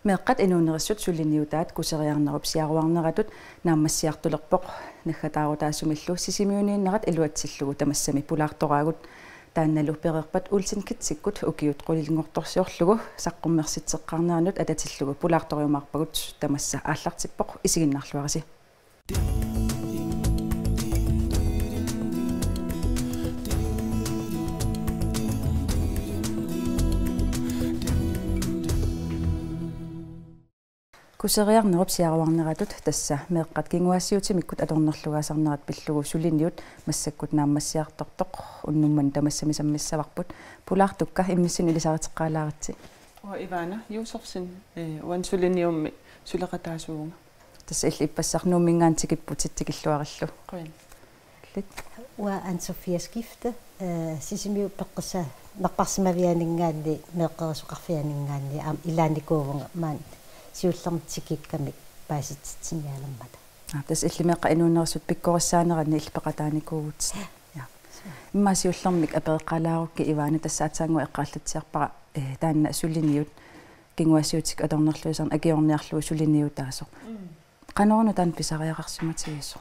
meeqqat inuunerissut sullinniutaat kuseriarnerup siaruarneratut naammassiartulerpoq naggataaruutaasumillu sisimiuniinnerat iluatsillugu tamassami pulaartoraagut таанналу перерпат улсин китсиккут укиут qulilngortorsiorlugu saqqummersitseqqarnaanut atatillugu pulaartoriumaarpagut tamassa ааллартиппоq isiginnarluarisi kuseriarnerup siaruarneratut tassa meeqqat kinguassiutimikkut atornerlugaasarnerat pillugu sulinniut massakkut naammassiartortoq unnumman tamassami sammissavarput pulaartukka immissin ilisariteqqaalaaritsi Ivana Yusufsin wan sulinniummi suleqataasuunga tassa illi ippassarnuummingaantikipputit quen lit wa an Sofia skifte sisimiu peqqassa naqparsimavianingaanni meeqqerisuqarfianingaanni am ilaanikuuvunga maan siullermitsikikkamik paasitsitsiniaalammata tas illimeqqa inuunersut pikkorissaaneraanni ilpeqataanikuugut ja imma siullermik apeeqqalaarukki ivaana tassaatsaangua eqqaallitsiarpara taanna sullinniut kinguassiutik atornerluisarn akiorniarlugu sullinniutaaso qanornu taan pisariaqarsimatigiso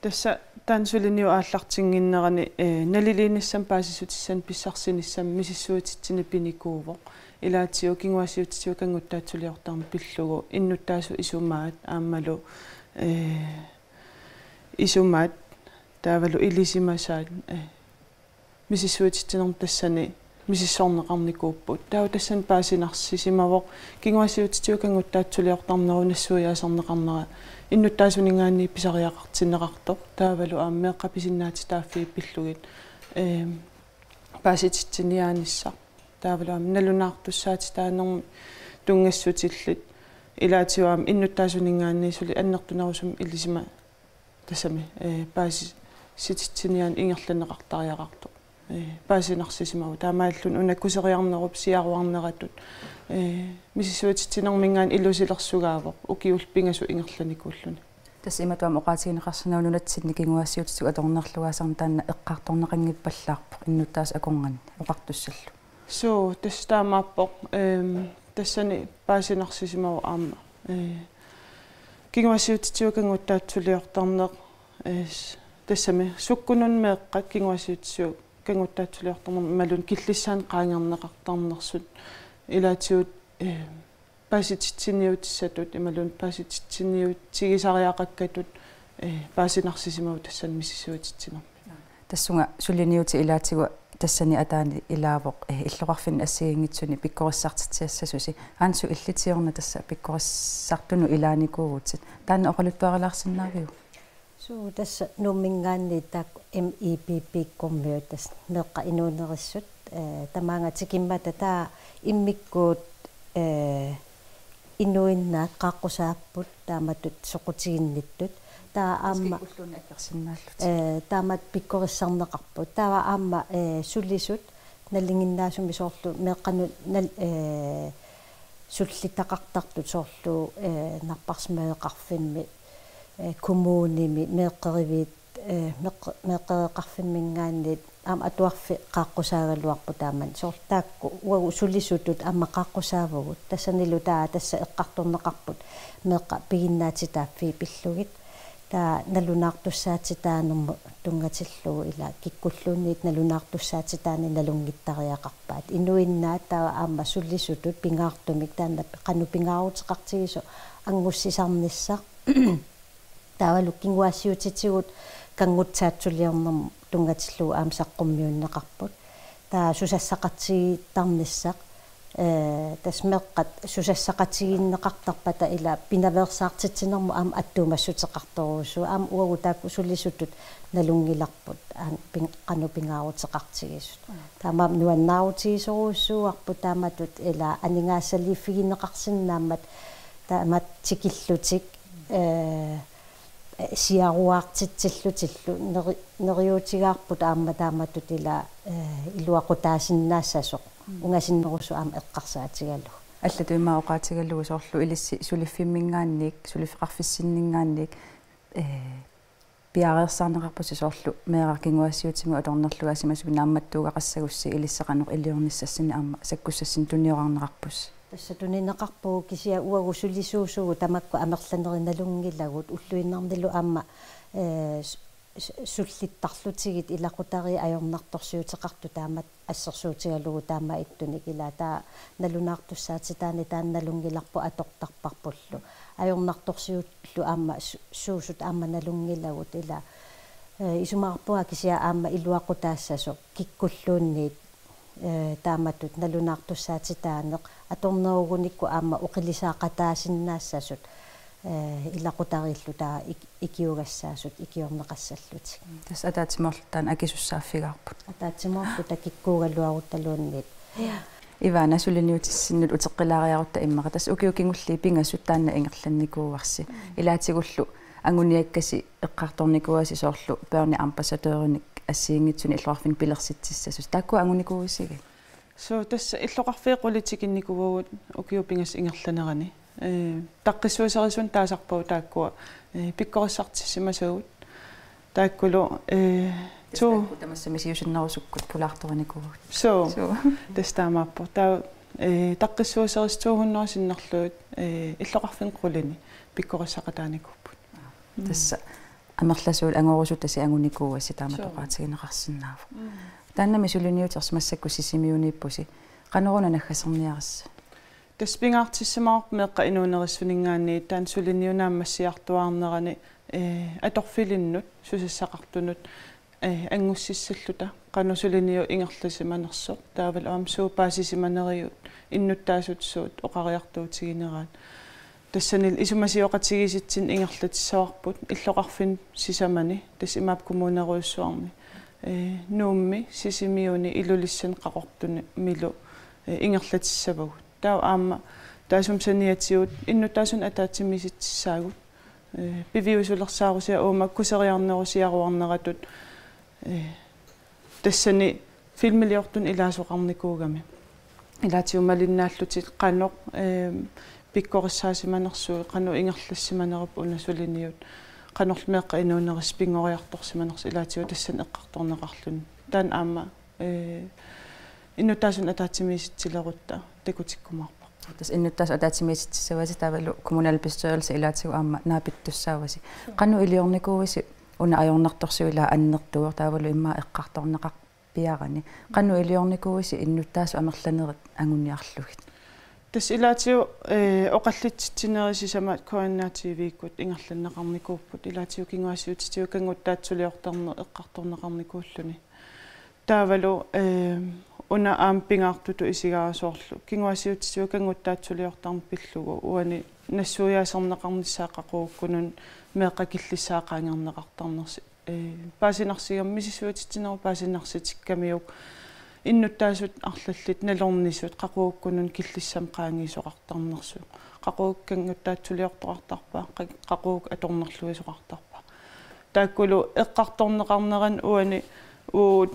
tassa taan sulinniu aallartinginnerani naliliinissam paasisutissan pissarsinissam misissuutitsini pinikuuvoq ilaatigu kinguassiutitiu kanguttaatsuliortarmi pillugu innuttaasu isumaat aammalu isumaat taavalu ilisimasaat misissuutitsinerm tassani misissorneqarnikuupput taavu tassan paasinarsisimavoq kinguassiutitiu kanguttaatsuliortarneru nassuiaasarneqarnera innuttaasuningaanni pisariaqartinneqartoq taavalu aammeeqqa pisinnaati taaffii pillugit paasitsitsiniaanissa taavaluam nalunaartussaati taanermi tungassutiillit ilaatiuam innuttaasuningaanni suli annertunerusum illisima tassami paasi sititsiniaan ingerlaneqartariaqartoq paasinarsisimagu taamaallun unakkuseriarnerup siaruarneratut misissuutitsinermingaan illusilersugaavoq ukiul pingasu ingerlanikuulluni tas imatuam oqaatigineqarsinaunulatsinni kinguassiutitu atornerlugaasarn taanna eqqaartorneqanngippallaarpoq innuttaas akonganni oqartussallu so tastaamaappoq tassani paasinarsisimagu aamma kinguassiutitiu kanguttaatsuliortarneq tassami sukkunun meeqqat kinguassiutitiu kanguttaatsuliortarneq malun killissaan qaangerneqartarnersut ilaatiut paasitsitsiniutissatut imalun paasitsitsiniutigisariaqakkatut paasinarsisimagu tassan misissuutitsinermi tassunga sullinniuti ilaatigu tassani ataani ilaavoq illoqarfin assigiingitsuni pikkorissartitsiassasusi aansu illitiorna tassa pikkorissartunu ilaanikuugutsit taanna oqaluttuarilaarsinnaaviu so tassa nuummingaanni taak MEPP kommiutas meeqqa inuunerissut tamaangatikimata taa immikkuut inuinnaat qaaqqusaapпут taamatut soqutiginnittut taa aamma taamat pikkorissarneqarput taava aamma sullisut nallinginnaasumi soorlu meeqqanu sullitaqartartut soorlu narparsmaeqarfimmi kommunimi meeqqeriviit meeqqereqarfimmingaanniit aam atuarfi qaaqqusaagaluarpu taaman soortaakku uagu sullisutut aamma qaaqqusaavagut tassanilu taa tassa eqqartorneqarput meeqqa piginnaatitaaffii pillugit taa nalunaartussaatitaanermu tungatillugu ila kikkulluunniit nalunaartussaatitaani nalungittariaqarpaat inuinnaat taa aamma sullisutut pingaartumik taanna qanu pingaaruteqartigiso angussisarnissaq taavalu kinguassiutitigut kangutsaatsuli tungatillugu aam saqqummiunneqarput taa susassaqatigitarnissaq tasmeqqat susassaqatiginneqartarpata ila pinaversaartitsinermu aam attuumassutеқарторуусу aam uagu taakku sullisutut nalungilarput qanu pingaaruteqartigisut taamaam nuannaarutigisoruussuuarpu taamatut ila aningaassaliiffiginneqarsinnaammat taamat tikillutik siaruaartitsillutillu neriutigaarput aamma taamatut ila iluaqutaasinnaassasoq ungasinnerusu aam eqqarsaatigallu allatu imma oqaatigallugu soorlu ilissi suliffimingaanniik suliffiqarfissinningaanniik piareersaarneqarpusi soorlu meeqarkinguassiutimi atornerlugaasimasumi naammattuuga qassagussi ilisseqaneq iliornissassinni aamma sakkussassin tuniorarneqarpus тассатунинеқарпуу кисиа уагусулисуусугу тамакку амерланеринналунгилагут уллуиннарнилу аама суллиттарлутигит илақутари ajornartorsiutеқарту таамат ассерсуутигалугу таама иттуник ила таа налунаартуссаати таани таанналунгиларпу атортарпарпуллу ajornartorsiutllu аама суусут аама налунгилагут ила исумаарпуа кисиа аама илуақутаассасо киккуллуунниит тааматут налунаартуссаати таанеқ аторнеругуникку аама оқилисаақатаасиннаассасут илақутариллу таа икиугассаасут икиорнеқассаллутик тас атаатиморлтаан акисуссааффигаарпут атаатиморлу такиккуугалуаруталуунниит ивана сулиниутиссиннут утеққилаариарутта иммаqa тас укиукингулли пингасут таанна ингерланникууарси илаатигуллу ангуниаккаси эққарторникуаси соорлу перни амбассадеерник ассиингитсуни иллуарфин пилерситсиссасус таакку ангуникууисиги so тасса иллоқарфеқулитикинникуугут укиупингас ингерланерани таққиссуусерисун таасарпау тааккуа пиккориссартиссимасагут тааккулу ту тамассамисиусиннерусуккут пулаарторникуугут so тастаамааппо таа таққиссуусерис 200-синнерлуут иллоқарфин қулини пиккориссақатааникуппут тасса амерласуул ангорусут таси ангуникууасси тааматоқаатигинеқарсинаава тааннами сулиниутерс массакку сисимиуниппуси қанеруна наггасерниарасса таспингаартиссамаарп меққа инуунерissунингаанни таан сулиниунааммассиартуаарнерани аторфилиннут сусассақартунут ангуссиссаллута қану сулиниу ингерласиманерсоқ таавал аам суупаасисиманериут иннуттаасутсуут оқариартуутигинераат тассанил исумасиоқатигиситсин ингерлатиссаварпут иллоқарфин сисамани тас имаап коммунеруйуссуарми нуумми сисимиуни илулиссан қақортуни милу ингерлатиссавагут таа аама таасумсаниатсиут иннутааsun атаатсимиситсаагут пивиусулерсаарусиа уума кусериарнерусиаруарнератут тассани филмилиортун илаасоқарникуугами илаатиумалиннааллутит қаноқ пиккориссаасиманерсуу қану ингерлассиманеруп унасулиниут қанерлмеққа инуунерис пингориарторсиманерс илаатиу тассан эққарторнеқарлун таан аама иннутааsun атаатсимиситсилерутта такутиккумаарпа тас иннуттаас атаатсимиситсаваси таавалу коммуналбестørelse илаатигу аама наапиттуссааваси қану илиорникууиси уна ajornartorsuilaa аннертуер таавалу иммаа эққарторнеқар пиарани қану илиорникууиси иннуттаасу амерланерит ангуниарлугит тас илаатиу оқаллитсинерисисамаат коаннаативиккут ингерланнеқарникууппут илаатиу кингуассуутитиу кангуттаатсулиортарне эққарторнеқарникууллуни таавалу уна аам пингаартуту исигаасоорлу кингуассуутитиу кангуттаатсулиортарне пиллугу уани нассуяасернеқарниссаақақууккунун меэқа киллиссаақаангернеқартарнерси паасинарсигамми сисуутитинеру паасинарситиккамиук иннуттаасут арлаллит налорнисут қақууккунун киллиссам qaangiisoqartarnersu qaquuk kangguttaatsuliortoqartarpa qaquuk atornerluisuqartarpa taakkulu eqqartorneqarneran uani uut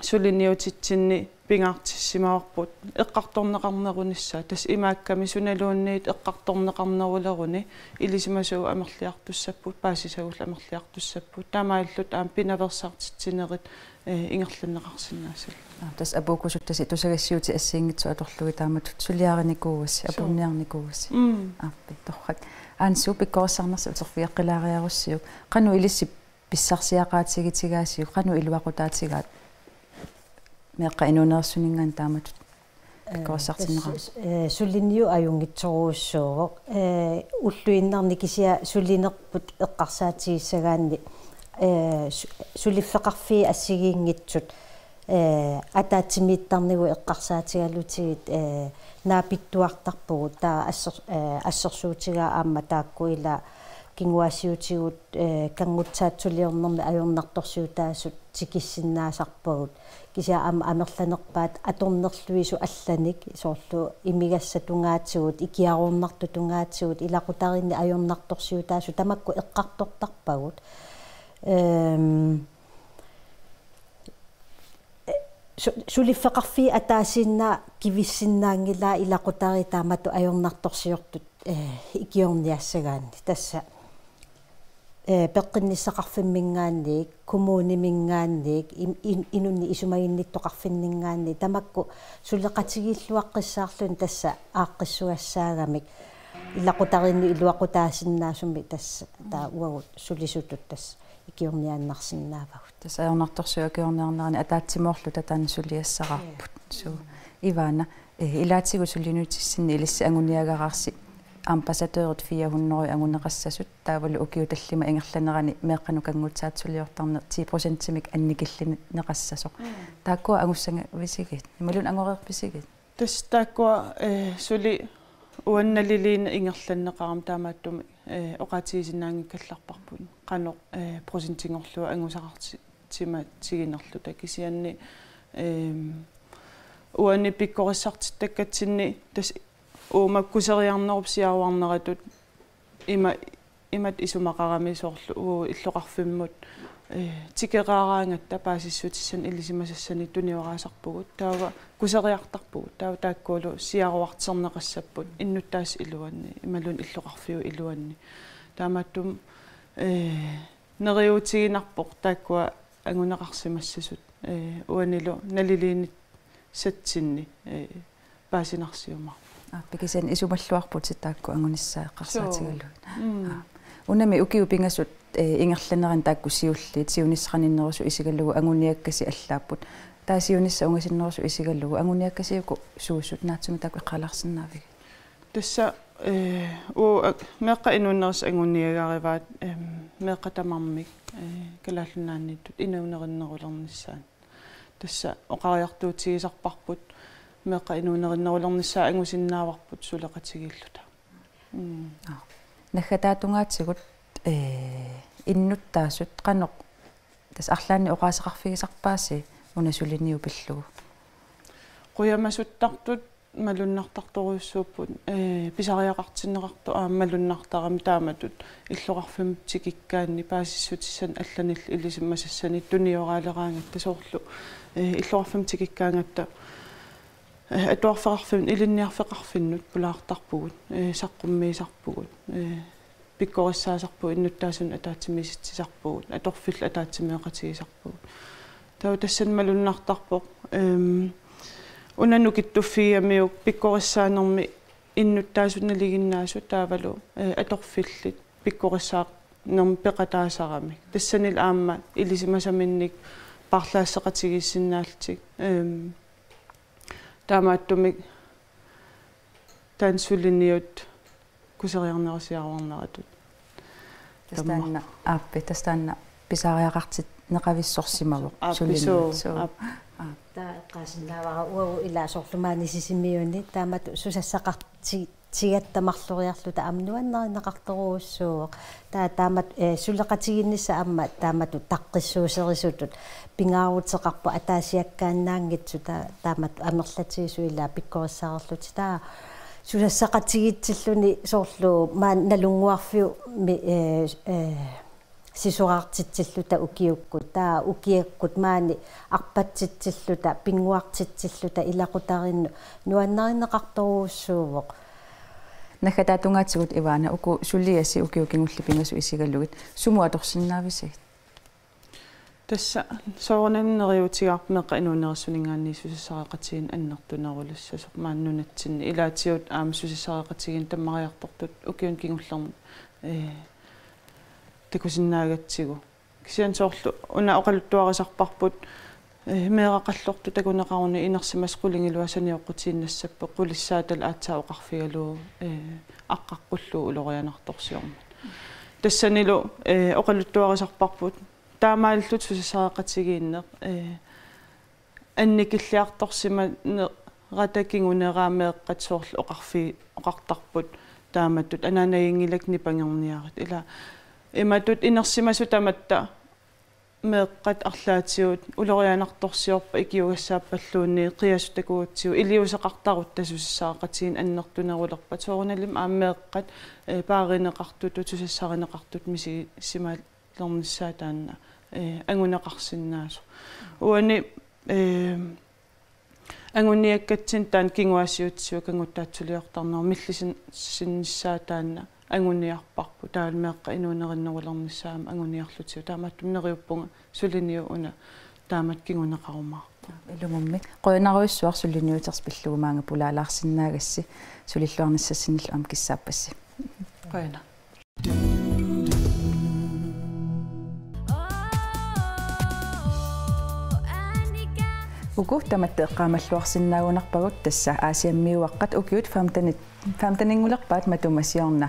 suliniutitsinni pingaartissimaarput eqqartorneqarnerunissa tas imaakkami sunaluunniit eqqartorneqarneruleruni ilisimasuu amerliartussapput paasisagulla amerliartussapput taamaallut aam pinaversaartitsinerit ингерланнеқарсинаасал тас апуукусуттаси тусагассиути ассиингитсу аторлуги тааматут сулиарникуугасси апунниарникуугасси ааппи торрак аансуу пиккориссарнерси утерфиаққилаариаруссиук қану илисси писсарсиақаатигитигаасиук қану илуақутаатигаат меққа инунерсунингаан тааматут пиккориссартиннеқар сулинниу аюнгитсоруussуугоқ уллуиннарни кисиа сулинерпут эққарсаатигиссагаанни сулиффеқарфи ассигиингитсут атаатсимииттарнигу эққарсаатигалутигит наапиттуартарпугу таа ассерсуутигаа аама таакку ила кингуассиутигут кангутсаатсулиорнэрми ajornartorsiutaassut тикиссиннаасарпагут кися аама амерланерпаат аторнерлуису алланик соорлу имигассатунгаатсигут икиарууннартутунгаатсигут илақутаринни ajornartorsiutaassut тамакку эққартортарпагут сулиффеқарфи атаасинна кивиссиннаангила илақутари таамату ajornartorsiortut икиорниассагаанни тасса peqqinnissaqarfimmingaanniik kommunimingaanniik inunni isumayinnittoqarfinningaanni tamakku suleqatigilluaqqissaarlun tassa aaqqissuassaagamik ilaqutarinni iluaqutaasinnaassummi tassa taa uagut sulisutut tassa ikiorniaannarsinnaavagut tassa ajornartorsuakiorniarnerani ataatsimorlu tatan suliassaqarput suu ivana ilaatigu sulinuutissinni ilissi anguniagararsi ambassadøret 400 anguneqassasut taavalu ukiutallima ingerlanerani meeqqanu kanguutsaatsuliortarne 10% timik annikillini neqassasoq taakkua angussanga visigit imalun angoreerpisigit tas taakkua suli uannaliliin ingerlanneqaram taamaattumi oqatiisinnaangikkallarparpun qanoq prosentingorlua angusaqartima tiginerluta kisianni uanni pikkorissartittakatsinni tas umakkuseriarnerupsiaruarneratut imat isumaqarami soorlu illoqarfimmut tikeqaaraangatta paasissutissan ilisimasassani tunioraasarpugut taava kuseriartarpugut taava taakkuulu siaruarterneqassapput innuttaas iluanni imalun illoqarfiu iluanni taamattum neriutiginarpoq taakkua anguneqarsimassasut uanilu naliliinit satsinni paasinarsiuma pikisen isumalluarput sitaakku angunissaaqarsaatigallu unami ukiupingasut ingerlaneran taakku siulliit siunissaqaninnerusu isigallugu anguniakkasi allaapput taasiunissa ungasinnerusu isigallugu anguniakkasiuku suussut naatsumi taakku iqqalarsinnaavig tassa meeqqa inunneris anguniagarivaat meeqqa tamarmik kalaallunaannittut inaunerinnerulernissaat tassa oqariartuutigisarparput meeqqa inuunerinnerulernissaa angusinnaavarput suleqatigilluta наггатаатунгааtsигут иннуттаасут qanoq тас арлаанни оqaасеqarfigisarpaaси унасулинниу пиллугу quyamassuttартут малуннартарторуйуссууппут писариақартиннеқарту малуннартарами тааматут иллоқарфим тикиккаанни паасиссутиссан алланилл илисиммасассани туниораалераангатта соорлу иллоқарфим тикиккаангатта атуарфеқарфим илинниарфеқарфиннут пулаартарпугут саққуммиисарпугут пиккориссаасарпу иннуттааsun атаатсимиситсисарпугут аторфилл атаатсимеэқатигисарпугут таа тассан малуннартарпоқ унанукиттуффиамиук пиккориссаанерми иннуттаасунналигиннаасу таавалу аторфиллит пиккориссаа нерм пеқатаасарами тассанил аама илисимасаминник парлаассеқатигиссиннаалтик таамааттумик таансулинниут кусериарнерисиаруарнератут тастанна ааппи тастанна писариақартит неқависсорсимавоқ сулиннуу таа qaasinnaavara uagu ilaasорлумаани сисимиуни таамат сусассақарти тигаттамарлуриарлута амнуаннеринеқарторуussууоқ таамат сулеқатигиннисса амма таамату таққиссуусерисутут пингаарутеқарпу атаасиаккааннаангитсу таамат амерлатигису илаа пиккориссаарлути таа сусассақатигитсиллуни соорлу маан налунгуарфиу сисураартитсиллута укиуккут таа укиаккут маани арпатситсиллута пингуартитсиллута илақутаринну нуаннеринеқарторуussууоқ наггатаатунгаатсигут иваана уку суллиасси укиукингуллипингасу исигаллугит суму аторсиннаависигит тасса соорнаннериутигарпмеққа инуунерissунингаанни сусассареқатигин аннертунерулассасоқ мааннунатсинни илаатиут аама сусассареқатигин таммариартортут укиун кингуллермут такусиннаагатсигу кисиан соорлу уна оқалуттуарисарпарпут меэқақаллорту такунеқаруни инерсимас қулингилуасаниоққутииннассаппа қулиссаатал аатсаа оқарфигалуу аққаққуллуу улорианарторсиорма тассанилу оқалуттуарисарпарпут таамааллут сусассареқатигииннеқ анникиллиарторсима ратакингунераамеэққат соорлу оқартарпут тааматтут анаанагингилак нипангерниарит ила иматут инерсимасу таматта меэққат арлаатиут улорианарторсиорпа икиугассааппаллуунни қиасутакуутсиу илиусеқартарут тасусассаақатигин аннертунерулерпа соорналим ааммеэққат пааринеқартутут сусассаринеқартут миси симааллерниссаатаанна ангунеқарсиннаасу уани ангуниаккатсин таан кингуассиутсиу кангуттаатсулиортарнер миллисин синнссаатаанна ангуниарпарпу таалмеэққа инуунериннерулернissaама ангуниарлутиу таамааттум нериуппунга сулиниу уна таамат кигунеқарумаарпу илумумми qoinaruissuar suliniuterс pillugumаanga pulaalaarsinnaagassi sulilluarnissassinnillu am kissaapassi qoina uguhtamat eqqaamalluarsinnaagunarpagut tassa aasiammiuaqqat ukiut famtaningulerpaat matumasiorna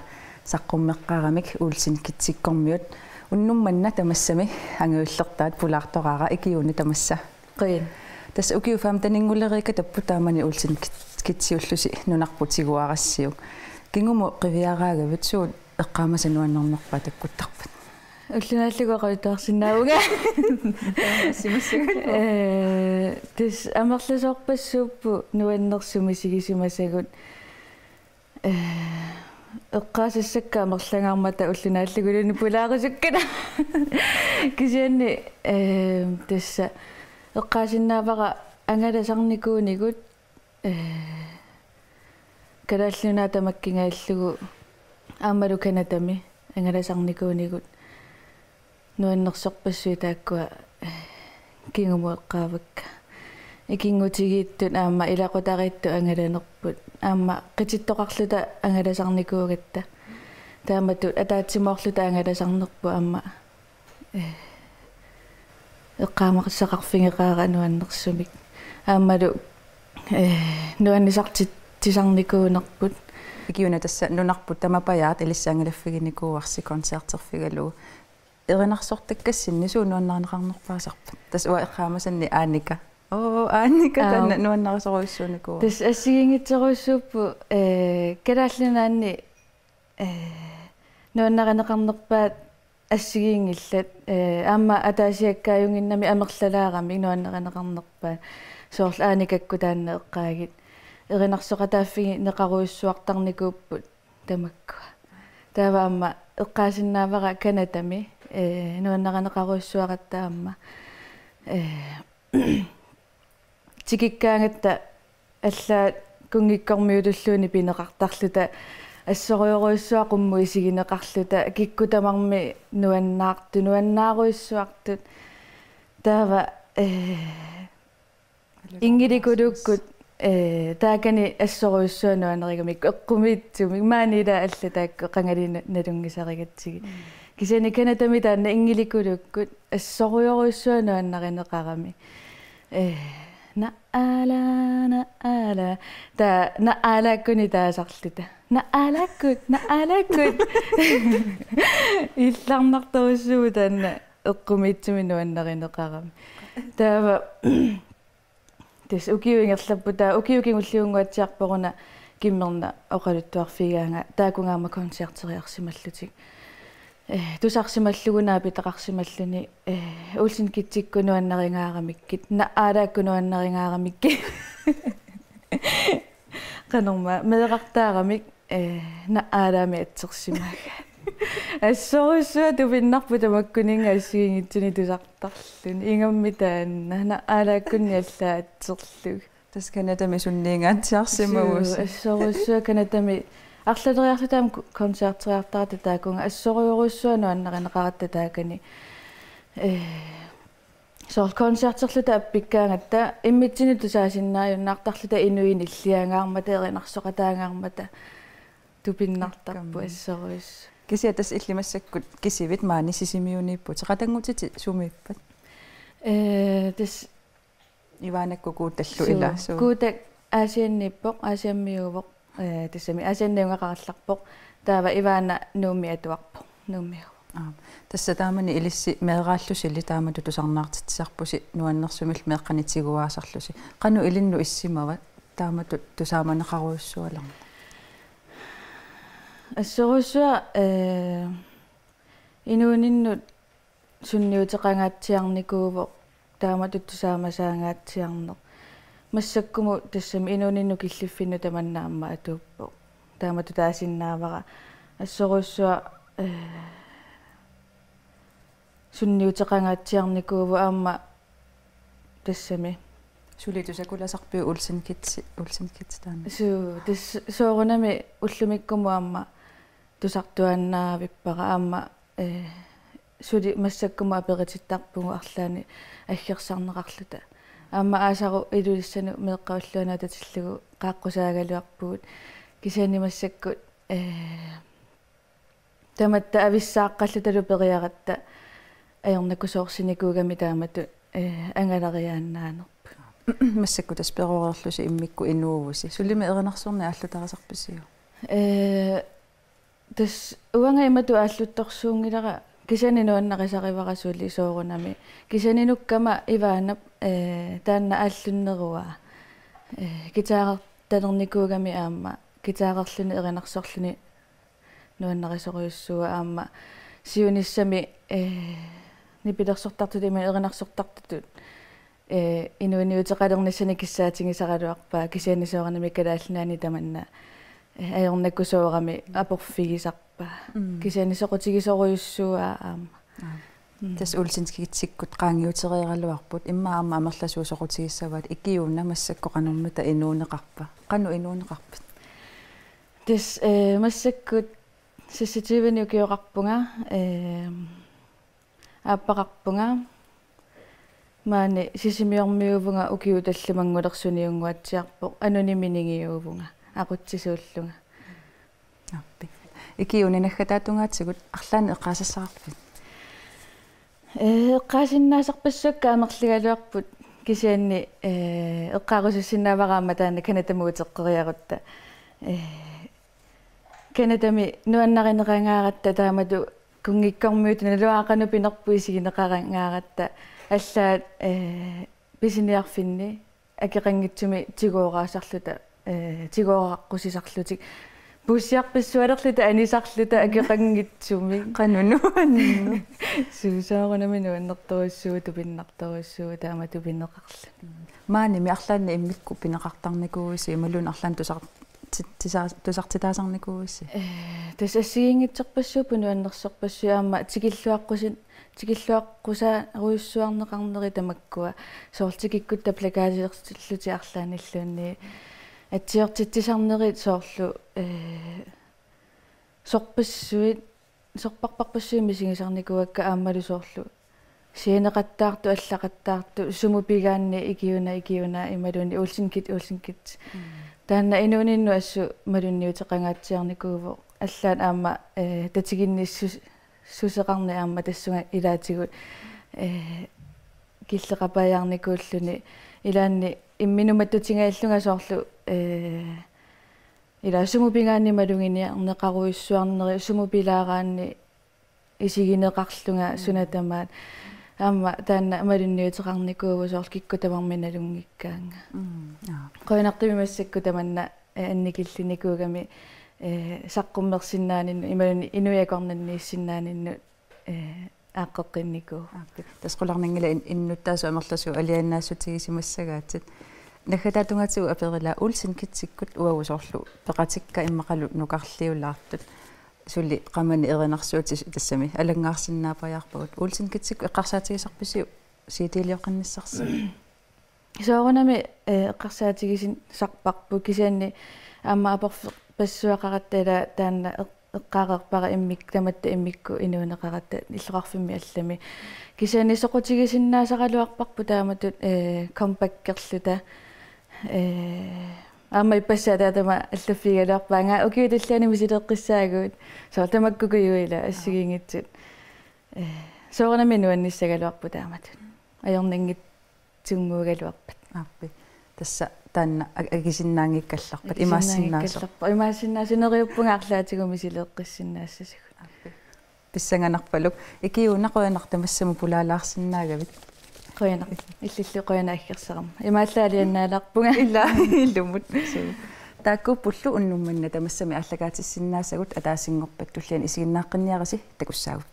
saqqummeqqaaramik uulsin kitsikkormiut unnummanna tamassami anguullertaat pulaartoraara ikiuni tamassa qin tassa ukiu famtaningulerika tappu taamani uulsin kitsiullusi nunarputiguarassiuk kingumu qiviaraagavut suut eqqaamasanuannernerpaa takkuttarpat уллунааллугоqautaarsinnaavуга тис амерласоорпассууппу нуаннерсуми сигисимасагут эққаасассакка амерлангаармата уллунааллугулуни пулаарусуккана кисианни тасса эққаасиннаавара ангаласарникуунигут калааллунаа тамаккингааллугу аамалу канатами ангаласарникуунигут нуаннерсорпассуи тааккуа кингумуэққаавакка икингутигииттут аама илақутариитту ангаланерпут аама қититтоқарлута ангаласарникуугатта тааматут атаатсимоорлута ангаласарнерпу аама эққаамақиссақарфингеқаара нуаннерсумик аамалу нуаннисартит тисарникуунерпут икиуна тасса нунарпут тамапаяат илиссаангалаффигиникууарси концертерфигалуу эринарсортаккассинни суунуаннарнеқарнерпаасарпа тас уа эққаамасанни Анника Анника танна нуаннарисоруиссууникуу тас ассигингитсеруиссууппу калааллунаанни нуаннаринеқарнерпаат ассигиингиллат аама атаасиаккааюнгиннами амерлалаарами нуаннаринеқарнерпаа соорл Анникакку таанне эққаагит эринарсоқатааффиги неқаруиссуартарникууппут тамаккуа таава аама эққаасиннаавара канатами нуаннаринеқаруиссуақаттаама тикиккаангатта аллаа кунгиккормиутуллууни пинеқартарлута ассориоруиссуақумму исигинеқарлута киккутамарми нуаннааруиссуартут таава ингиликулуккут таакани ассоруиссуануанеригамик эққумиитсумик маанила алла таакку қангалина налунгисаригатсиги кисани канатами таанна ингиликулуккут ассориоруиссуануаннеринеқарами наала та наалааккуни таасарлута наалааккут илларнарторуссуу таанна эққумиитсуми нуаннеринеқарами таава тас укиуингерлаппута укиукингуллиунгуатсиарпоруна киммерна оқалуттуарфигаанга таакунгаама концертериарсималлутик тусарсималлугунаа питеқарсималлуни уулсин китсиккунуаннаринаарамиккит наалааккунуаннаринаарамикки канорма медеқартаарамик наалаами атсерсимаага ассоруссуа тупиннарпу тамаккунинга ассигингитсуни тусартарлун ингамми таанна наалааккунни аллаа атсерлуг тас канатами сунниингаатсиарсимагуус ассоруссуа канатами арлатериарлутаам концертериартарата таакунга ассориоруссуану аннеринеқаратта таакани соор концертерлута аппиккаангатта иммитсини тусаасиннааюннаартарлута инуин иллиангаарма тееринарсоқатаангаармата тупиннартарпу ассоруис кися тас иллимассаккут кисивит маани сисимиуниппут сеқатангутити сумиппат тас иванакку кууталлу илаасуу куутак аасианниппоқ аасиаммиувоқ тассами аасианниунгақаралларпоқ таава иваана нууми атуарпоқ нуумиу тасса таамани илисси меэрааллусилли таамату тусарнаартитсарпуси нуаннерсумил меэққанитсигуаасарлуси қану илинну иссимава таамату тусааманеқаруйссуалерма ассоруссуа инууниннут сунниутеқангаатсиарникуувоқ таамату тусаамасаангаатсиарнеқ массаккуму тассами инуунинну киллиффинну таманнаамма атууппоқ таамату таасиннаавара ассоруссуа сунниутеқангаатсиарникууву аама тассами сулитусакуласарпиу улсин китс таана суу тас соорунами уллумиккуму аама тусартуаннаавиппара аама сули массаккума аперититтарпугу арлаани аггерсарнеқарлута аама аасару илулиссану меэққаваллуана татиллугу қааққусаагалуарпугут кисаани массаккут таматта ависсааққаллуталу периаратта аернакусоорсиникуугами таамату ангалариааннаанерпу массакку таспероорерлуси иммикку инуувуси сулими эринарсорни ааллутарасарписиу тас уанга имату ааллутторсуунгилара кисани нуаннарисариварасули соорунами кисанинуккама иваанап таанна ааллуннеруа китаарталерникуугами аама китаарерлуни эринарсорлуни нуаннарисориуссуа аама сиуниссами нипилерсортартут има эринарсортартут инуиниутеқалерниссани киссаатингисаралуарпаа кисианисоорнами калааллаани таманна аернаккусоорами апорфигисарпаа кисианисоқутигисоруйуссуа аама тас улсинскигитсиккут qaangiuteriералуарпут имма аама амерласуусоқутигиссаваат икиуунна массаккоқанернута инуунеқарпа қану инуунеқарпут тас массаккут сиситивани укиоқарпунга ааппақарпунга маани сисимиормиувунга укиу таллумангулерсуниунгуатсиарпоқ ануниминигиувунга aqutsisuullunga аппи икиунинаггатаатунгаатсигут арлаани эққаасассақарпут эққаасиннаасарпассукка амерлигалуарпут кисианни эққаарусуссиннаавараама таана канатамуутеққериарутта канатами нуаннаринеқангааратта таамату кунгиккормуут налуаақану пинерпуисигинеқарангааратта аллаат писиниарфинни акеқангитсуми тигуораасарлута тигуораққусисарлутик буссиарписсуалерлута анисарлута акеқангитсуми qanunu суусаарунами нуаннерторуссуу тупиннарторуссуу таама тупиннеқарлу мааними арлаанна иммикку пинеқартарникууси ималун арлаан тусартитаасарникууси тасассигингитсерпассуу пунуаннерсерпассуу аама тикиллуаққусаа руйуссуарнеқарнери тамаккуа соортикиккутта плакаатиерсиллути арлааниллуунни атсиортитсисарнери соорлу сорпассуит сорпарпарпассуи мисигисарникуакка ааммалу соорлу сиенеқаттаарту аллақаттаарту сумупигаанни икиуна ималуни улсинкит таанна инуунинну ассу малунниутеқангаатсиарникууво аллаан аама татигинниссус сусеқарни аама тассунга илаатигут киллеқапаяарникууллуни илаанни имминуматтутингааллунга соорлу ила сумупингаанни малунгини арнеқаруйуссуарнери сумупилаараанни исигинеқарлунга сунатамаат аама таанна малунниутеқарникууво соорлу киккутамарминалунгиккаанга қойнартими массакку таманна анникиллиникуугами саққуммерсиннаанинну ималуни инуякорнаннииссиннаанинну ааққеққинникуу тасқуларнангила иннуттаасу амерласу алианнаассутигисимассагаатит наггатаатунгаатигу аперила улсин китсиккут уагусоорлу пеқатикка иммақалу нукарлиулаартут сулли қамани эринарсуути тассами алангаарсиннаапаяарпагут улсин китсикку эққарсаатигисарписиу сиитилиоққанниссарси соорунами эққарсаатигисин сарпарпу кисианни аама апорф пассуақараттала таанна эққаарерпара иммик таматта иммикку инуунеқаратта иллоқарфимми аллами кисианни соқутигисиннаасаралуарпарпу тааматут компаккерлута аама иппассаатаатама аллаффигалуарпаанга укиуталлаани мисилеққиссаагуут соортамаккукуюила ассигингитсут соорнами нуанниссагалуарпу тааматут аёрнангит тунгуугалуарпат аппи тасса таанна агисиннаангиккалларпат имаассиннаасинериуппунга арлаатигуми силеэққиссиннаассасигут писсанганарпалук икиуннақуянартамассаму пулаалаарсиннаагавит қояна иллиллу қояна аггерсерама имааллаалианнааларпунга илла иллумут тааккуппуллу уннумманна тамассами аллагаатиссиннаасагут атаасингорпат туллиани исигиннааққинниараси такуссаагут